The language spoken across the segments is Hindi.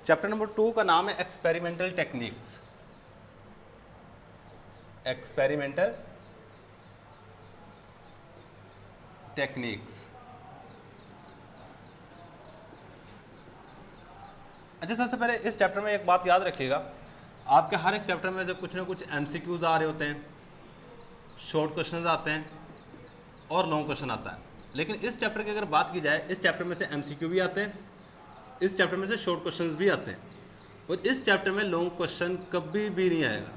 चैप्टर नंबर 2 का नाम है एक्सपेरिमेंटल टेक्निक्स। Experimental techniques. अच्छा, सबसे पहले इस चैप्टर में एक बात याद रखिएगा, आपके हर एक चैप्टर में से कुछ ना कुछ एमसीक्यूज आ रहे होते हैं, शॉर्ट क्वेश्चंस आते हैं और लॉन्ग क्वेश्चन आता है। लेकिन इस चैप्टर की अगर बात की जाए, इस चैप्टर में से एमसीक्यू भी आते हैं, इस चैप्टर में से शॉर्ट क्वेश्चंस भी आते हैं, और इस चैप्टर में लॉन्ग क्वेश्चन कभी भी नहीं आएगा।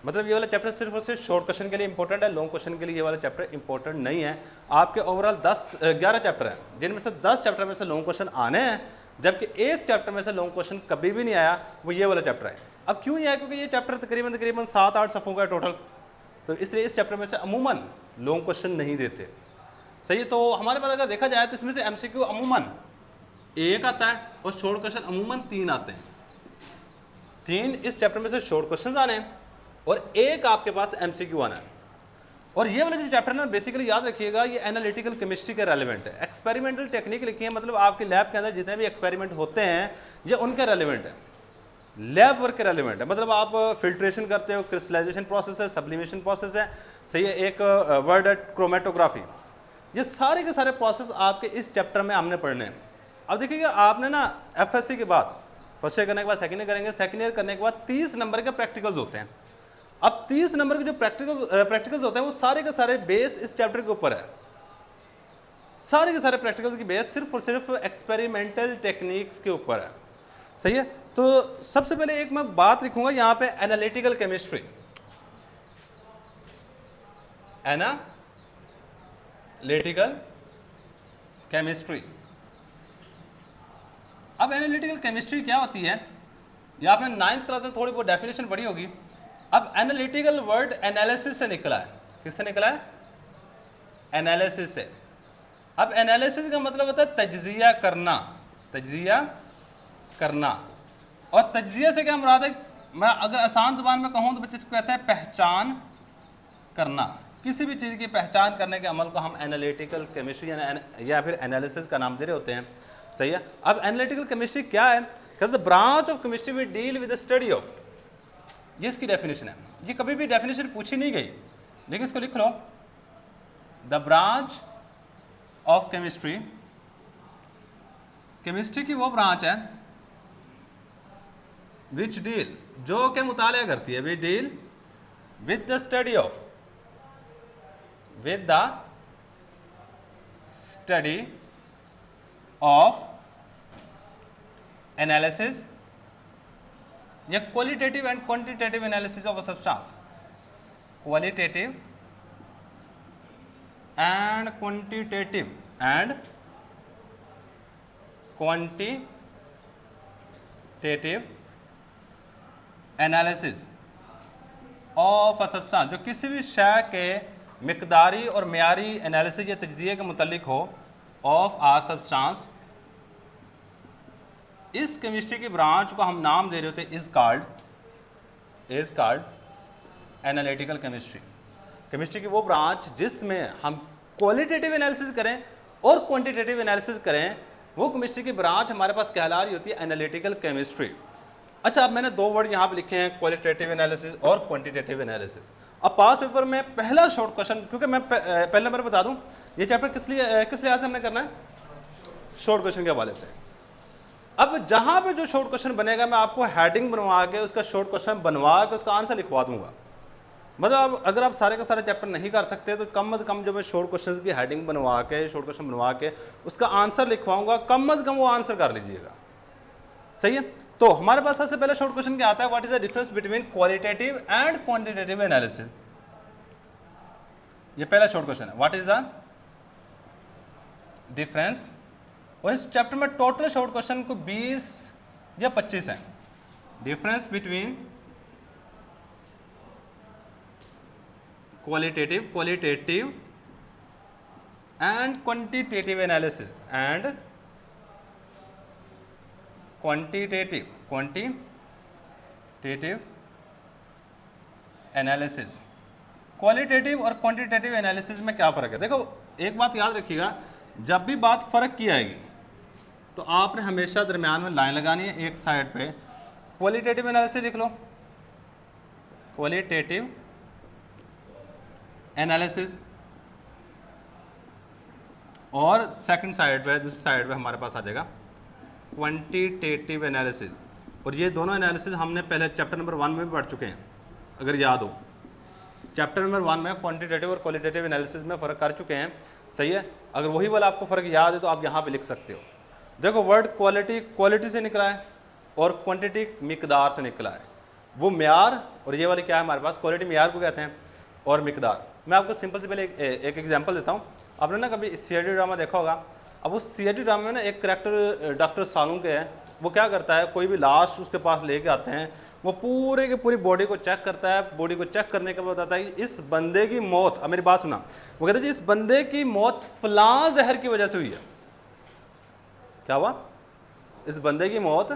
मतलब ये वाला चैप्टर सिर्फ और सिर्फ शॉर्ट क्वेश्चन के लिए इंपॉर्टेंट है, लॉन्ग क्वेश्चन के लिए ये वाला चैप्टर इंपॉर्टेंट नहीं है। आपके ओवरऑल 11 चैप्टर हैं, जिनमें से 10 चैप्टर में से लॉन्ग क्वेश्चन आने हैं, जबकि एक चैप्टर में से लॉन्ग क्वेश्चन कभी भी नहीं आया, वो ये वाला चैप्टर है। अब क्यों नहीं आया? क्योंकि ये चैप्टर तकरीबन 7-8 सफ़ों का टोटल, तो इसलिए इस चैप्टर में से अमूमन लॉन्ग क्वेश्चन नहीं देते। सही है, तो हमारे पास अगर देखा जाए तो इसमें से एमसीक्यू अमूमन 1 आता है और शॉर्ट क्वेश्चन अमूमन 3 आते हैं। 3 इस चैप्टर में से शॉर्ट क्वेश्चन आने हैं और 1 आपके पास एमसीक्यू आना है। और ये वाला जो चैप्टर ना, बेसिकली याद रखिएगा, ये एनालिटिकल केमिस्ट्री के रेलिवेंट है। एक्सपेरिमेंटल टेक्निक लिखी है, मतलब आपके लैब के अंदर जितने भी एक्सपेरिमेंट होते हैं ये उनके रेलिवेंट है, लैब वर्क के रेलिवेंट है। मतलब आप फिल्ट्रेशन करते हो, क्रिस्टलाइजेशन प्रोसेस है, सब्लिमेशन प्रोसेस है, सही है, एक वर्ड है क्रोमेटोग्राफी। ये सारे के सारे प्रोसेस आपके इस चैप्टर में हमने पढ़ने हैं। अब देखिएगा, आपने ना एफएससी के बाद फर्स्ट ईयर करने के बाद सेकेंड ईयर करेंगे, सेकेंड ईयर करने के बाद 30 नंबर के प्रैक्टिकल्स होते हैं। अब 30 नंबर के जो प्रैक्टिकल्स होते हैं वो सारे के सारे बेस इस चैप्टर के ऊपर है। सारे के सारे प्रैक्टिकल्स की बेस सिर्फ और सिर्फ एक्सपेरिमेंटल टेक्निक्स के ऊपर है। सही है, तो सबसे पहले एक मैं बात लिखूंगा यहाँ पे, एनालिटिकल केमिस्ट्री। Analytical chemistry. अब एनालिटिकल केमिस्ट्री क्या होती है, ये आपने 9th क्लास में थोड़ी बहुत डेफिनेशन पढ़ी होगी। अब एनालिटिकल वर्ड एनालिसिस से निकला है। किससे निकला है? एनालिसिस से। अब एनालिसिस का मतलब होता है तज्जिया करना, तज्जिया करना। और तज्जिया से क्या मुराद है? मैं अगर आसान ज़बान में कहूँ तो बच्चे इसको कहते हैं पहचान करना। किसी भी चीज़ की पहचान करने के अमल को हम एनालिटिकल केमिस्ट्री या फिर एनालिसिस का नाम दे रहे होते हैं। सही है। अब एनालिटिकल केमिस्ट्री क्या है? कहते हैं branch of chemistry we deal with the study of, ये इसकी डेफिनेशन है। ये कभी भी डेफिनेशन पूछी नहीं गई, लेकिन इसको लिख लो, the branch of chemistry, chemistry की वो ब्रांच है विच डील, जो के मुताला करती है, which deal with the study of, with the study of analysis या qualitative and quantitative analysis of a substance, qualitative and quantitative and quantitative analysis of a substance, जो किसी भी शय के मिकदारी और मेयारी एनालिसिस या तज्जिए के मुतल्लिक हो, ऑफ आ सब्सटेंस। इस केमिस्ट्री की ब्रांच को हम नाम दे रहे होते हैं is called analytical chemistry. Chemistry की वो ब्रांच जिसमें हम क्वालिटेटिव एनालिसिस करें और क्वांटिटेटिव एनालिसिस करें, वो केमिस्ट्री की ब्रांच हमारे पास कहला रही होती है एनालिटिकल केमिस्ट्री। अच्छा, अब मैंने 2 वर्ड यहाँ पे लिखे हैं, क्वालिटेटिव एनालिसिस और क्वांटिटेटिव एनालिसिस। अब पास पेपर में पहला शॉर्ट क्वेश्चन, क्योंकि मैं पहले नंबर बता दूँ, ये चैप्टर किस लिहाज से हमने करना है, शॉर्ट क्वेश्चन के हवाले से। अब जहाँ पे जो शॉर्ट क्वेश्चन बनेगा, मैं आपको हेडिंग बनवा के उसका शॉर्ट क्वेश्चन बनवा के उसका आंसर लिखवा दूंगा। मतलब अगर आप सारे का सारे चैप्टर नहीं कर सकते तो कम से कम जो मैं शॉर्ट क्वेश्चन की हेडिंग बनवा के, शॉर्ट क्वेश्चन बनवा के उसका आंसर लिखवाऊंगा, कम से कम वो आंसर कर लीजिएगा। सही है, तो हमारे पास सबसे पहले शॉर्ट क्वेश्चन क्या आता है, what is the difference between qualitative and quantitative analysis. ये पहला शॉर्ट क्वेश्चन है, व्हाट इज द डिफरेंस। और इस चैप्टर में टोटल शॉर्ट क्वेश्चन को 20 या 25 हैं। Difference between qualitative and quantitative analysis and quantitative analysis. Qualitative और क्वांटिटेटिव एनालिसिस में क्या फ़र्क है? देखो, एक बात याद रखिएगा, जब भी बात फ़र्क की आएगी, तो आपने हमेशा दरमियान में लाइन लगानी है, एक साइड पे क्वालिटेटिव एनालिसिस लिख लो, क्वालिटेटिव एनालिसिस, और सेकंड साइड पे, दूसरी साइड पे हमारे पास आ जाएगा क्वांटिटेटिव एनालिसिस। और ये दोनों एनालिसिस हमने पहले चैप्टर नंबर 1 में भी पढ़ चुके हैं, अगर याद हो। चैप्टर नंबर 1 में क्वांटिटेटिव और क्वालिटेटिव एनालिसिस में फ़र्क कर चुके हैं, सही है। अगर वही वाला आपको फ़र्क याद है तो आप यहाँ पे लिख सकते हो। देखो वर्ड क्वालिटी क्वालिटी से निकला है और क्वांटिटी मिकदार से निकला है, वो म्यार, और ये वाली क्या है हमारे पास, क्वालिटी म्यार को कहते हैं और मिकदार। मैं आपको सिंपल से पहले एक एग्जांपल देता हूँ। आपने ना कभी सीआईडी ड्रामा देखा होगा। अब उस सीआईडी ड्रामा में ना एक करेक्टर डॉक्टर सालू के है, वो क्या करता है, कोई भी लाश उसके पास लेके आते हैं, वो पूरे की पूरी बॉडी को चेक करता है। बॉडी को चेक करने के बाद बताता है कि इस बंदे की मौत, अब मेरी बात सुना, वो कहते हैं इस बंदे की मौत फलां जहर की वजह से हुई है। क्या हुआ? इस बंदे की मौत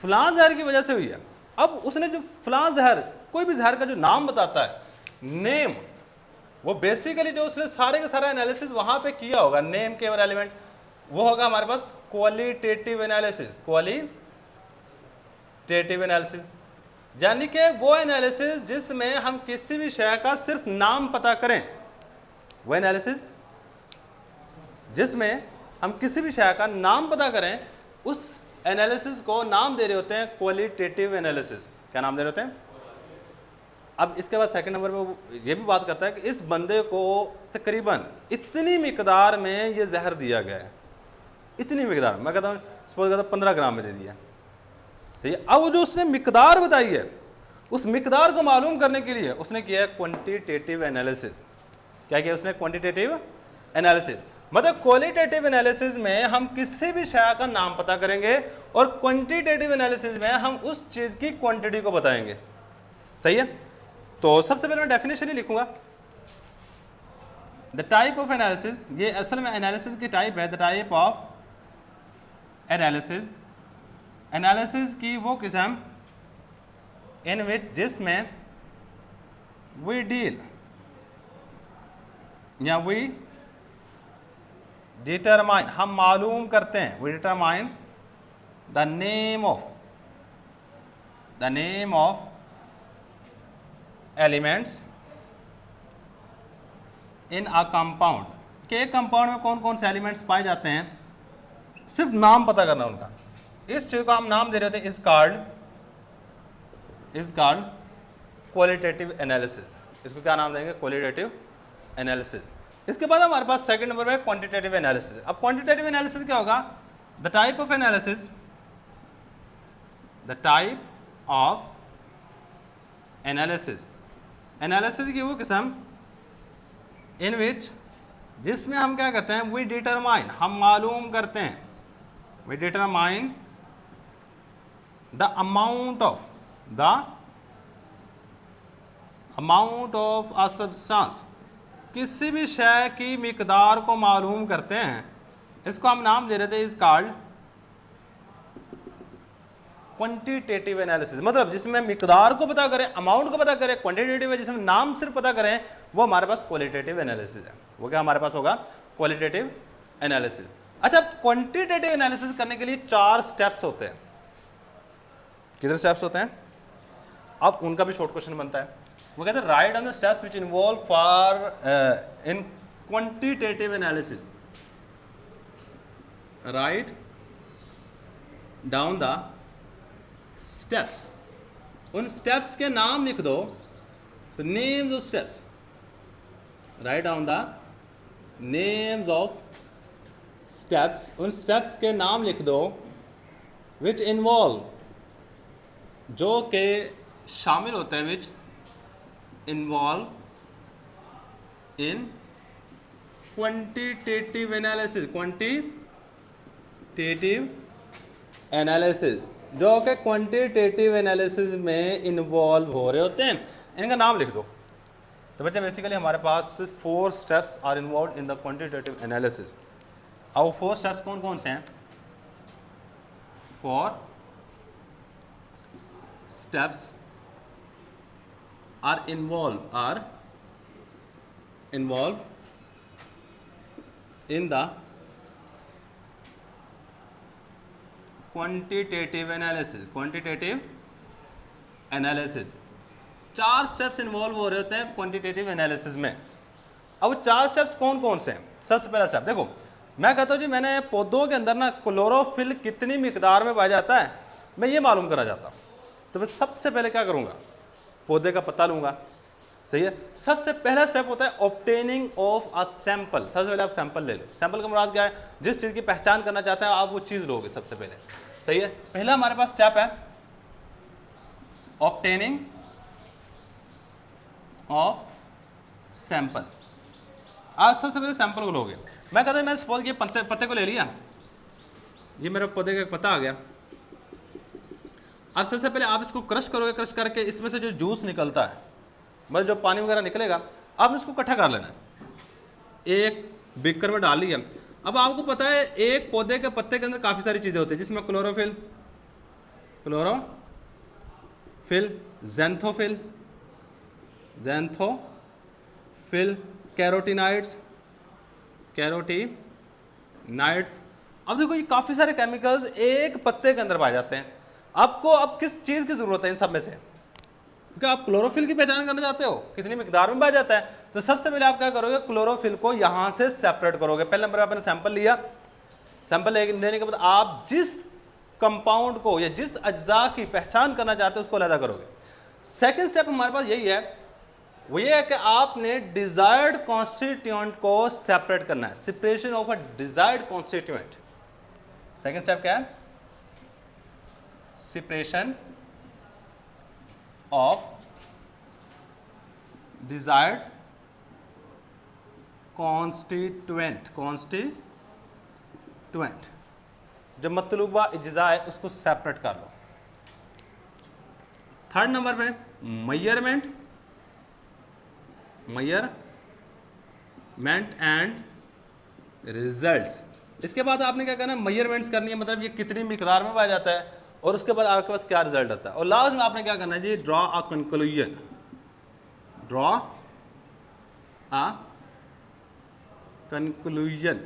फलां जहर की वजह से हुई है। अब उसने जो फलां जहर, कोई भी जहर का जो नाम बताता है, नेम, वो बेसिकली जो उसने सारे का सारा एनालिसिस वहां पे किया होगा, नेम के और एलिमेंट, वो होगा हमारे पास क्वालिटेटिव एनालिसिस। क्वालिटेटिव एनालिसिस यानी कि वो एनालिसिस जिसमें हम किसी भी शय का सिर्फ नाम पता करें, वो एनालिसिस जिसमें हम किसी भी शय का नाम पता करें, उस एनालिसिस को नाम दे रहे होते हैं क्वालिटेटिव एनालिसिस। क्या नाम दे रहे होते हैं? अब इसके बाद सेकंड नंबर पे ये भी बात करता है कि इस बंदे को तकरीबन इतनी मिकदार में ये जहर दिया गया है, इतनी मिकदार, मैं कहता हूँ सपोज कहता 15 ग्राम में दे दिया, सही है। अब जो उसने मिकदार बताई है, उस मिकदार को मालूम करने के लिए उसने किया है क्वांटिटेटिव एनालिसिस। क्या किया उसने? Quantitative analysis. मतलब क्वालिटेटिव एनालिसिस में हम किसी भी शय का नाम पता करेंगे और क्वांटिटेटिव एनालिसिस में हम उस चीज़ की क्वांटिटी को बताएंगे, सही है। तो सबसे पहले मैं डेफिनेशन ही लिखूंगा। द टाइप ऑफ एनालिसिस, ये असल में एनालिसिस की टाइप है। The type of analysis, analysis की वो किस्म इन विच जिसमें वी डील या वी डिटरमाइन, हम मालूम करते हैं, we determine the name of elements in a compound, के एक कंपाउंड में कौन कौन से एलिमेंट्स पाए जाते हैं, सिर्फ नाम पता करना उनका। इस चीज को हम नाम दे रहे थे, इज कॉल्ड क्वालिटेटिव एनालिसिस। इसको क्या नाम देंगे? Qualitative analysis. इसके बाद हमारे पास सेकंड नंबर पे क्वांटिटेटिव एनालिसिस। अब क्वांटिटेटिव एनालिसिस क्या होगा? The type of analysis, the type of analysis, analysis की वो किस्म इन विच जिसमें हम क्या करते हैं, वी डिटरमाइन, हम मालूम करते हैं, we determine the amount of a substance, किसी भी शय की मिकदार को मालूम करते हैं। इसको हम नाम दे रहे थे, इज कॉल्ड क्वांटिटेटिव एनालिसिस। मतलब जिसमें मिकदार को पता करें, अमाउंट को पता करें। क्वांटिटेटिव है जिसमें नाम सिर्फ पता करें, वो हमारे पास क्वालिटेटिव एनालिसिस है। वो क्या हमारे पास होगा? Qualitative analysis. अच्छा, क्वांटिटेटिव एनालिसिस करने के लिए 4 स्टेप्स होते हैं। कितने स्टेप्स होते हैं? अब उनका भी शॉर्ट क्वेश्चन बनता है। वो कहते हैं right on the steps which involve for in quantitative analysis, write down the steps. उन स्टेप्स के नाम लिख दो, तो names of steps, write down the names of steps, उन स्टेप्स के नाम लिख दो विच इन्वॉल्व, जो के शामिल होते हैं, which involve in quantitative analysis, quantitative analysis, जो कि क्वांटिटेटिव एनालिसिस में इन्वॉल्व हो रहे होते हैं। इनका नाम लिख दो। तो बच्चे बेसिकली हमारे पास 4 steps are involve in the quantitative analysis. अब 4 स्टेप्स कौन कौन से हैं? 4 steps are involve in the quantitative analysis, quantitative analysis. 4 steps involve हो रहे होते हैं क्वांटिटेटिव एनालिसिस में। अब वो 4 स्टेप्स कौन कौन से हैं? सबसे पहला स्टेप देखो, मैं कहता हूँ जी मैंने पौधों के अंदर ना क्लोरोफिल कितनी मिकदार में पाया जाता है, मैं ये मालूम करना चाहता हूँ। तो मैं सबसे पहले क्या करूँगा, पौधे का पत्ता लूँगा, सही है। सबसे पहला स्टेप होता है ऑब्टेनिंग ऑफ अ सैंपल। सबसे पहले आप सैंपल ले लो। सैंपल का मुराद क्या है? जिस चीज़ की पहचान करना चाहते हैं आप वो चीज़ लोगे सबसे पहले, सही है। पहला हमारे पास स्टेप है ऑब्टेनिंग ऑफ सैंपल। आप सबसे पहले सैंपल को लोगे। मैं कहता हूँ मैंने सपोज ये पत्ते को ले लिया, ये मेरे पौधे का पत्ता आ गया। अब सबसे पहले आप इसको क्रश करोगे, क्रश करके इसमें से जो जूस निकलता है, मतलब जो पानी वगैरह निकलेगा, अब इसको इकट्ठा कर लेना है, एक बीकर में डाल लिया। अब आपको पता है एक पौधे के पत्ते के अंदर काफ़ी सारी चीज़ें होती है, जिसमें क्लोरोफिल, ज़ैंथोफिल, कैरोटीनाइड्स। अब देखो ये काफ़ी सारे केमिकल्स एक पत्ते के अंदर पाए जाते हैं। आपको अब किस चीज़ की ज़रूरत है इन सब में से? क्योंकि आप क्लोरोफिल की पहचान करना चाहते हो कितनी मिकदार में पाया जाता है, तो सबसे पहले आप क्या करोगे, क्लोरोफिल को यहाँ से सेपरेट करोगे। पहले नंबर आपने सैंपल लिया, सैंपल लेने के बाद आप जिस कंपाउंड को या जिस अज्जा की पहचान करना चाहते हो उसको अलग करोगे। सेकेंड स्टेप हमारे पास यही है, वो ये है कि आपने डिजायर्ड कॉन्स्टिट्यूएंट को सेपरेट करना है, separation of a desired constituent. Second step क्या है? Separation of desired constituent. जो मतलूबा अज्जा है उसको सेपरेट कर लो। थर्ड नंबर पे मेजरमेंट एंड रिजल्ट्स। इसके बाद आपने क्या करना है, मेजरमेंट्स करनी है, मतलब ये कितनी मिकदार में पाया जाता है और उसके बाद आपके पास क्या रिजल्ट आता है। और लास्ट में आपने क्या करना है जी, ड्रॉ अ कंक्लूजन,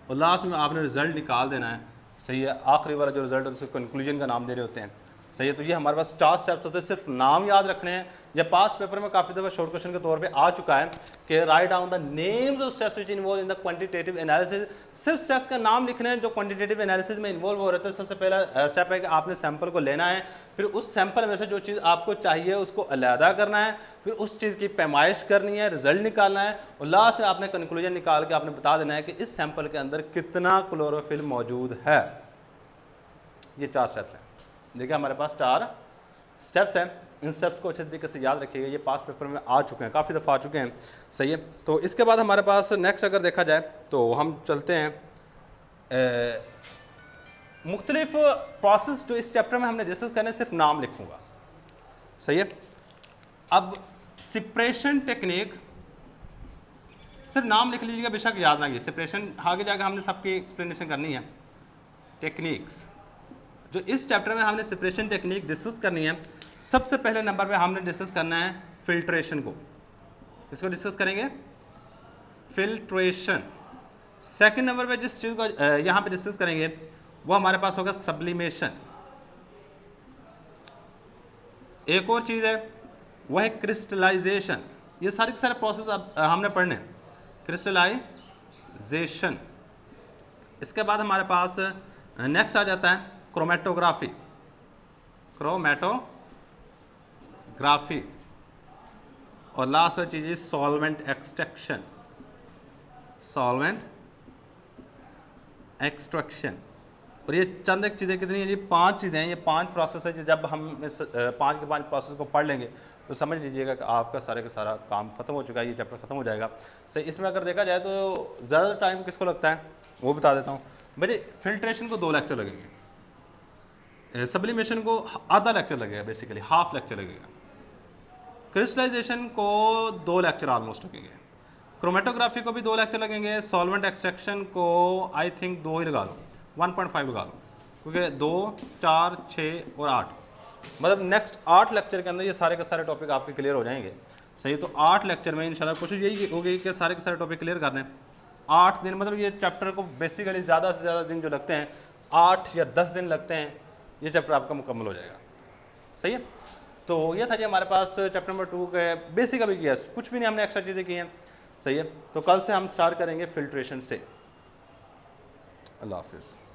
और लास्ट में आपने रिजल्ट निकाल देना है, सही है। आखिरी वाला जो रिजल्ट है उसे कंक्लूजन का नाम दे रहे होते हैं, सही है। तो ये हमारे पास 4 स्टेप्स होते हैं, सिर्फ नाम याद रखने हैं। या पास्ट पेपर में काफ़ी दफ़ा शॉर्ट क्वेश्चन के तौर पे आ चुका है कि write down the names of steps which involve in the quantitative analysis. सिर्फ स्टेप्स का नाम लिखने हैं जो क्वांटिटेटिव एनालिसिस में इन्वॉल्व हो रहे थे। सबसे पहला स्टेप है कि आपने सैंपल को लेना है, फिर उस सैंपल में से जो चीज़ आपको चाहिए उसको अलहदा करना है, फिर उस चीज़ की पैमाइश करनी है, रिजल्ट निकालना है, और लास्ट में आपने कंक्लूजन निकाल के आपने बता देना है कि इस सैंपल के अंदर कितना क्लोरोफिल मौजूद है। ये 4 स्टेप्स हैं। देखिए हमारे पास 4 स्टेप्स हैं। इन स्टेप्स को अच्छे तरीके से याद रखिएगा, ये पास्ट पेपर में आ चुके हैं, काफ़ी दफ़ा आ चुके हैं, सही है। तो इसके बाद हमारे पास नेक्स्ट अगर देखा जाए तो हम चलते हैं मुख्तलिफ प्रोसेस जो इस चैप्टर में हमने डिस्कस करने, सिर्फ नाम लिखूँगा, सही है। अब सेपरेशन टेक्निक, सिर्फ नाम लिख लीजिएगा, बेशक याद ना कीजिए। सेपरेशन आगे जाकर हमने सबकी एक्सप्लेनेशन करनी है। टेक्निक्स जो इस चैप्टर में हमने सेपरेशन टेक्निक डिस्कस करनी है, सबसे पहले नंबर पे हमने डिस्कस करना है फिल्ट्रेशन को। इसको डिस्कस करेंगे, फिल्ट्रेशन। सेकंड नंबर पे जिस चीज़ को यहाँ पे डिस्कस करेंगे वो हमारे पास होगा सब्लिमेशन। एक और चीज़ है वह है क्रिस्टलाइजेशन। ये सारे के सारे प्रोसेस अब हमने पढ़ने, क्रिस्टलाइजेशन। इसके बाद हमारे पास नेक्स्ट आ जाता है क्रोमेटोग्राफी, और लास्ट चीज़ है सॉल्वेंट एक्सट्रैक्शन। और ये चंद एक चीज़ें कितनी हैं जी, 5 चीज़ें हैं। ये 5 प्रोसेस है कि जब हम इस 5 के 5 प्रोसेस को पढ़ लेंगे तो समझ लीजिएगा कि आपका सारे का सारा काम खत्म हो चुका है, ये चैप्टर खत्म हो जाएगा। सही, इसमें अगर देखा जाए तो ज़्यादा टाइम किसको लगता है वो बता देता हूँ। भाई फिल्ट्रेशन को 2 लेक्चर लगेंगे, सब्लिमेशन को आधा लेक्चर लगेगा, बेसिकली हाफ लेक्चर लगेगा, क्रिस्टलाइजेशन को 2 लेक्चर ऑलमोस्ट लगेंगे, क्रोमेटोग्राफी को भी 2 लेक्चर लगेंगे, सॉल्वेंट एक्सट्रैक्शन को आई थिंक 2 ही लगा लो, 1.5 लगा लो, क्योंकि 2, 4, 6 और 8, मतलब नेक्स्ट 8 लेक्चर के अंदर ये सारे के सारे टॉपिक आपके क्लियर हो जाएंगे। सही, तो 8 लेक्चर में इंशाल्लाह कोशिश यही होगी कि सारे के सारे टॉपिक क्लियर करने। 8 दिन, मतलब ये चैप्टर को बेसिकली ज़्यादा से ज़्यादा दिन जो लगते हैं 8 या 10 दिन लगते हैं, ये चैप्टर आपका मुकम्मल हो जाएगा। सही है, तो ये था जी हमारे पास चैप्टर नंबर 2 के बेसिक अभी किया, कुछ भी नहीं हमने एक्स्ट्रा चीज़ें की हैं। सही है, तो कल से हम स्टार्ट करेंगे फिल्ट्रेशन से। अल्लाह हाफिज़।